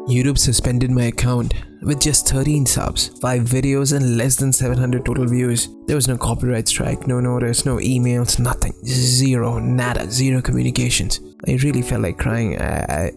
YouTube suspended my account with just 13 subs, 5 videos and less than 700 total views. There was no copyright strike, no notice, no emails, nothing. Zero, nada, zero communications. I really felt like crying. I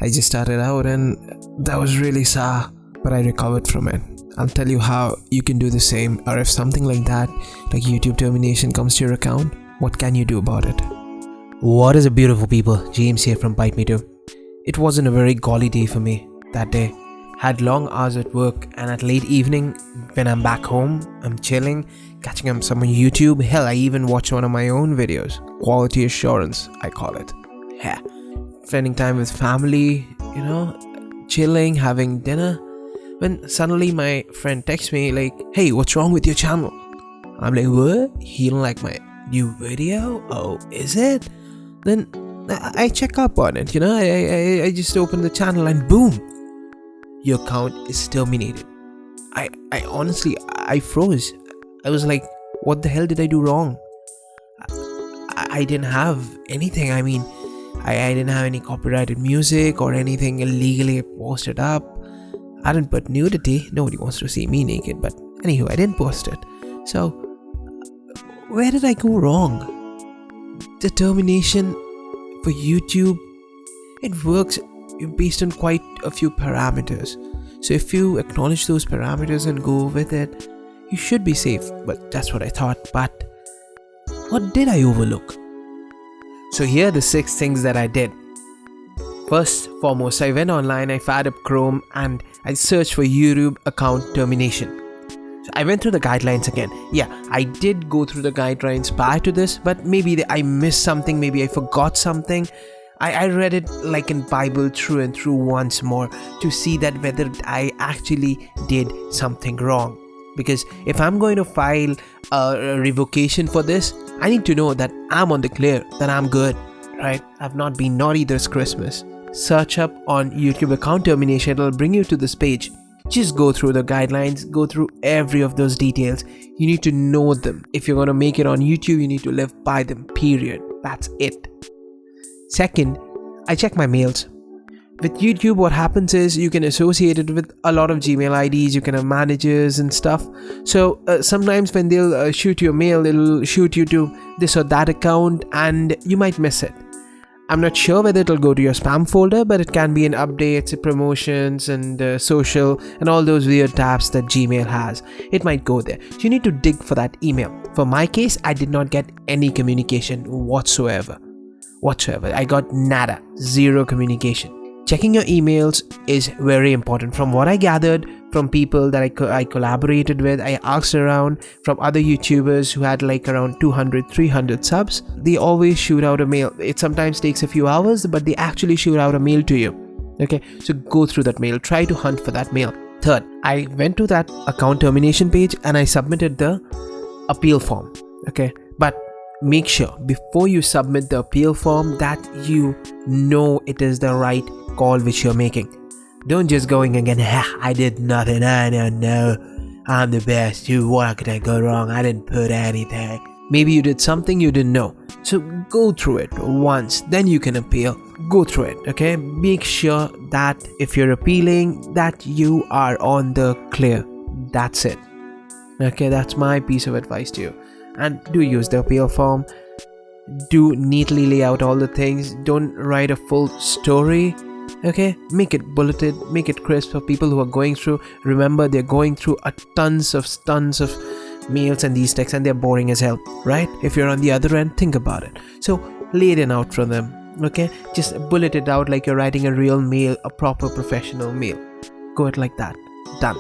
just started out and that was really sour, but I recovered from it. I'll tell you how you can do the same, or if something like that, like YouTube termination, comes to your account, what can you do about it? What is up, beautiful people? James here from Byte Me. It wasn't a very golly day for me that day. Had long hours at work, and at late evening when I'm back home, I'm chilling, catching up some on YouTube. Hell, I even watched one of my own videos. Quality assurance, I call it. Yeah. Spending time with family, chilling, having dinner. When suddenly my friend texts me like, "Hey, what's wrong with your channel?" I'm like, "What? You don't like my new video? Oh, is it?" Then I check up on it, I just open the channel and boom, your account is terminated. I honestly, I froze. I was like, what the hell did I do wrong? I didn't have anything. I mean, I didn't have any copyrighted music or anything illegally posted up. I didn't put nudity. Nobody wants to see me naked, but anyway, I didn't post it. So, where did I go wrong? The termination for YouTube, it works based on quite a few parameters. So if you acknowledge those parameters and go with it, you should be safe. But that's what I thought. But what did I overlook? So here are the 6 things that I did. First, foremost, I went online, I fired up Chrome and I searched for YouTube account termination. So I went through the guidelines again. Yeah, I did go through the guidelines prior to this, but maybe I missed something, maybe I forgot something. I read it like in Bible through and through once more to see that whether I actually did something wrong. Because if I'm going to file a revocation for this, I need to know that I'm on the clear, that I'm good, right? I've not been naughty this Christmas. Search up on YouTube account termination, it'll bring you to this page. Just go through the guidelines, go through every of those details. You need to know them. If you're going to make it on YouTube, you need to live by them, period. That's it. Second, I check my mails. With YouTube, what happens is you can associate it with a lot of Gmail IDs, you can have managers and stuff. So sometimes when they'll shoot your mail, it'll shoot you to this or that account and you might miss it. I'm not sure whether it'll go to your spam folder, but it can be in updates, promotions and social and all those weird tabs that Gmail has. It might go there. So you need to dig for that email. For my case, I did not get any communication whatsoever. I got nada, zero communication. Checking your emails is very important. From what I gathered from people that I collaborated with, I asked around from other YouTubers who had like around 200, 300 subs. They always shoot out a mail. It sometimes takes a few hours, but they actually shoot out a mail to you. Okay, so go through that mail. Try to hunt for that mail. Third, I went to that account termination page and I submitted the appeal form. Okay, but make sure before you submit the appeal form that you know it is the right call which you're making. Don't just going again, I did nothing, I don't know, I'm the best, what could I go wrong, I didn't put anything. Maybe you did something you didn't know. So go through it once, then you can appeal. Go through it, okay? Make sure that if you're appealing, that you are on the clear. That's it. Okay, that's my piece of advice to you. And do use the appeal form. Do neatly lay out all the things. Don't write a full story. Okay, make it bulleted, make it crisp for people who are going through. Remember, they're going through tons of mails and these texts and they're boring as hell, right? If you're on the other end, think about it. So lay it out for them. Okay, just bullet it out like you're writing a real mail, a proper professional mail. Go it like that. Done.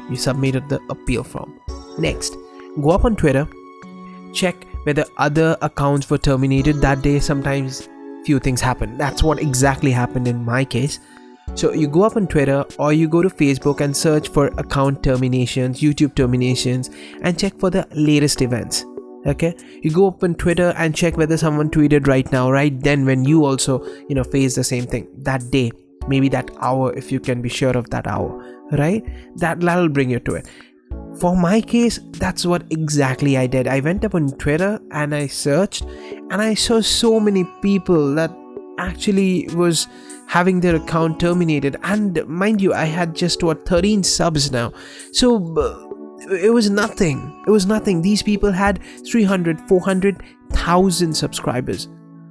You submitted the appeal form. Next, go up on Twitter. Check whether other accounts were terminated that day. Sometimes few things happen. That's what exactly happened in my case. So you go up on Twitter or you go to Facebook and search for account terminations, YouTube terminations, and check for the latest events. Okay, you go up on Twitter and check whether someone tweeted right now, right then when you also face the same thing that day, maybe that hour, if you can be sure of that hour, right? That'll bring you to it. For my case, that's what exactly I did. I went up on Twitter and I searched and I saw so many people that actually was having their account terminated. And mind you, I had just 13 subs now, so it was nothing. These people had 400,000 subscribers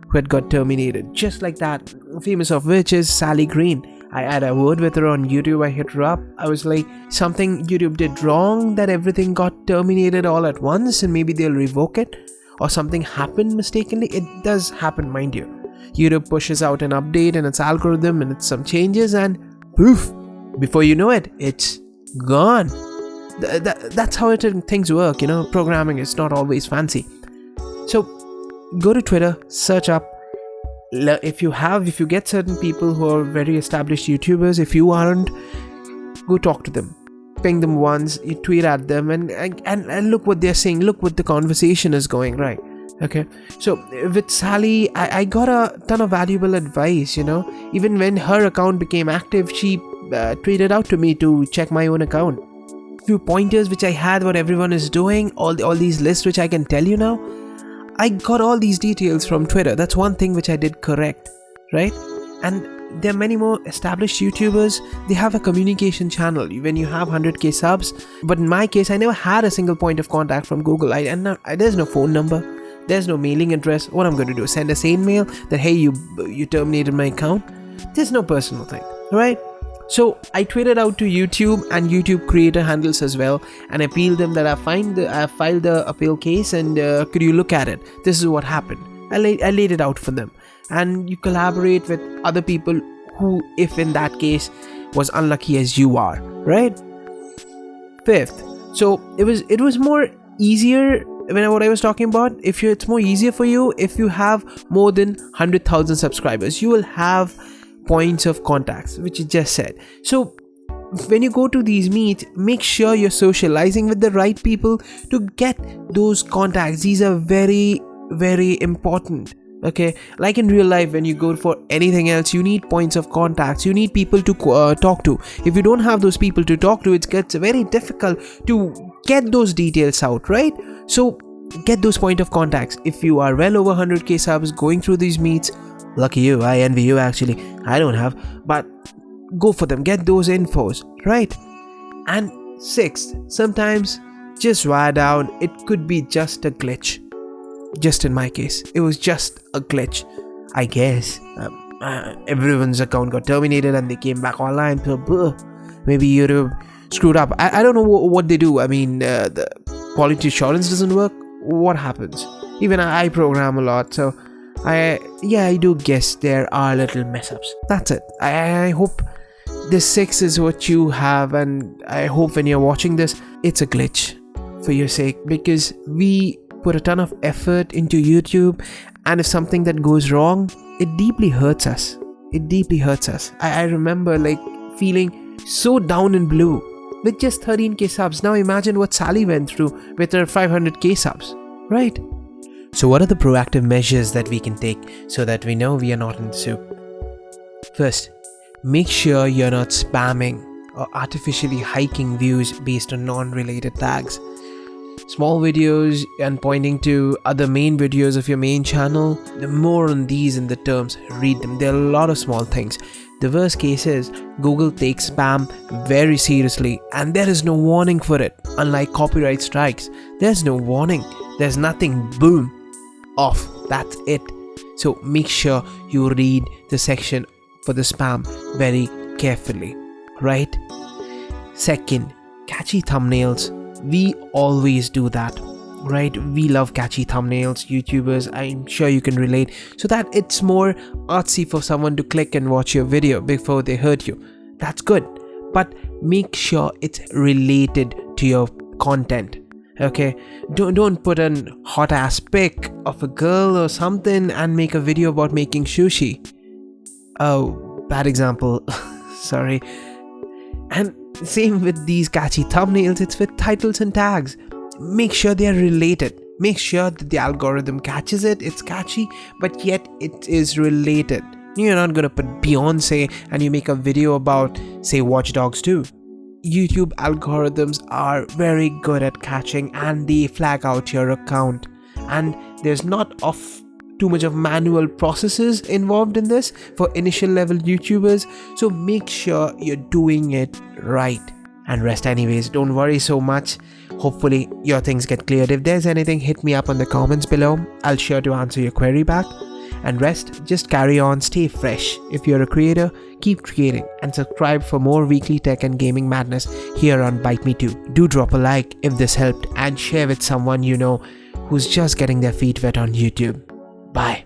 who had got terminated just like that. Famous of which is Sally Green. I had a word with her on YouTube. I hit her up. I was like, something YouTube did wrong that everything got terminated all at once, and maybe they'll revoke it, or something happened mistakenly. It does happen, mind you. YouTube pushes out an update in its algorithm and it's some changes, and poof, before you know it, it's gone. That's how things work, programming is not always fancy. So go to Twitter, search up, if you get certain people who are very established YouTubers, if you aren't, go talk to them, ping them once, you tweet at them, and look what they're saying, look what the conversation is going, right? Okay, so with Sally, I got a ton of valuable advice. Even when her account became active, she tweeted out to me to check my own account. Few pointers which I had, what everyone is doing, all these lists which I can tell you now, I got all these details from Twitter. That's one thing which I did correct, right? And there are many more established YouTubers. They have a communication channel when you have 100k subs. But in my case, I never had a single point of contact from Google. There's no phone number, there's no mailing address. What I'm going to do, send a sane mail that, hey, you terminated my account? There's no personal thing, right? So I tweeted out to YouTube and YouTube creator handles as well, and appealed them that I filed the appeal case, and could you look at it? This is what happened. I laid it out for them, and you collaborate with other people who, if in that case, was unlucky as you are, right? Fifth, so it was more easier when what I was talking about. It's more easier for you if you have more than 100,000 subscribers. You will have points of contacts, which you just said. So when you go to these meets, make sure you're socializing with the right people to get those contacts. These are very, very important. Okay, like in real life, when you go for anything else, you need points of contacts, you need people to talk to. If you don't have those people to talk to, it gets very difficult to get those details out, right? So get those point of contacts. If you are well over 100k subs going through these meets, lucky you. I envy you, actually. I don't have, but go for them, get those infos, right? And sixth, sometimes just write down, it could be just a glitch. Just in my case, it was just a glitch, I guess. Everyone's account got terminated and they came back online. Maybe YouTube screwed up. I don't know what they do. I mean, the quality assurance doesn't work. What happens? Even I program a lot, so I do guess there are little mess ups. That's it. I hope this 6 is what you have, and I hope when you're watching this, it's a glitch for your sake, because we put a ton of effort into YouTube, and if something that goes wrong, it deeply hurts us. I remember feeling so down and blue with just 13k subs. Now imagine what Sally went through with her 500k subs, right? So what are the proactive measures that we can take so that we know we are not in the soup? First, make sure you're not spamming or artificially hiking views based on non-related tags. Small videos and pointing to other main videos of your main channel, the more on these in the terms, read them. There are a lot of small things. The worst case is Google takes spam very seriously, and there is no warning for it. Unlike copyright strikes, there's no warning. There's nothing, boom, off, that's it. So make sure you read the section for the spam very carefully, right? Second, catchy thumbnails. We always do that, right? We love catchy thumbnails, YouTubers. I'm sure you can relate, so that it's more artsy for someone to click and watch your video before they hurt you. That's good, but make sure it's related to your content. Okay, don't put a hot ass pic of a girl or something and make a video about making sushi. Oh, bad example. Sorry. And same with these catchy thumbnails, it's with titles and tags. Make sure they are related. Make sure that the algorithm catches it, it's catchy, but yet it is related. You're not gonna put Beyonce and you make a video about, say, Watch Dogs 2. YouTube algorithms are very good at catching, and they flag out your account. And there's not too much of manual processes involved in this for initial level YouTubers, so make sure you're doing it right. And rest anyways, don't worry so much. Hopefully your things get cleared. If there's anything, hit me up on the comments below. I'll sure to answer your query back. And rest, just carry on, stay fresh. If you're a creator, keep creating and subscribe for more weekly tech and gaming madness here on Byte Me Too. Do drop a like if this helped and share with someone you know who's just getting their feet wet on YouTube. Bye.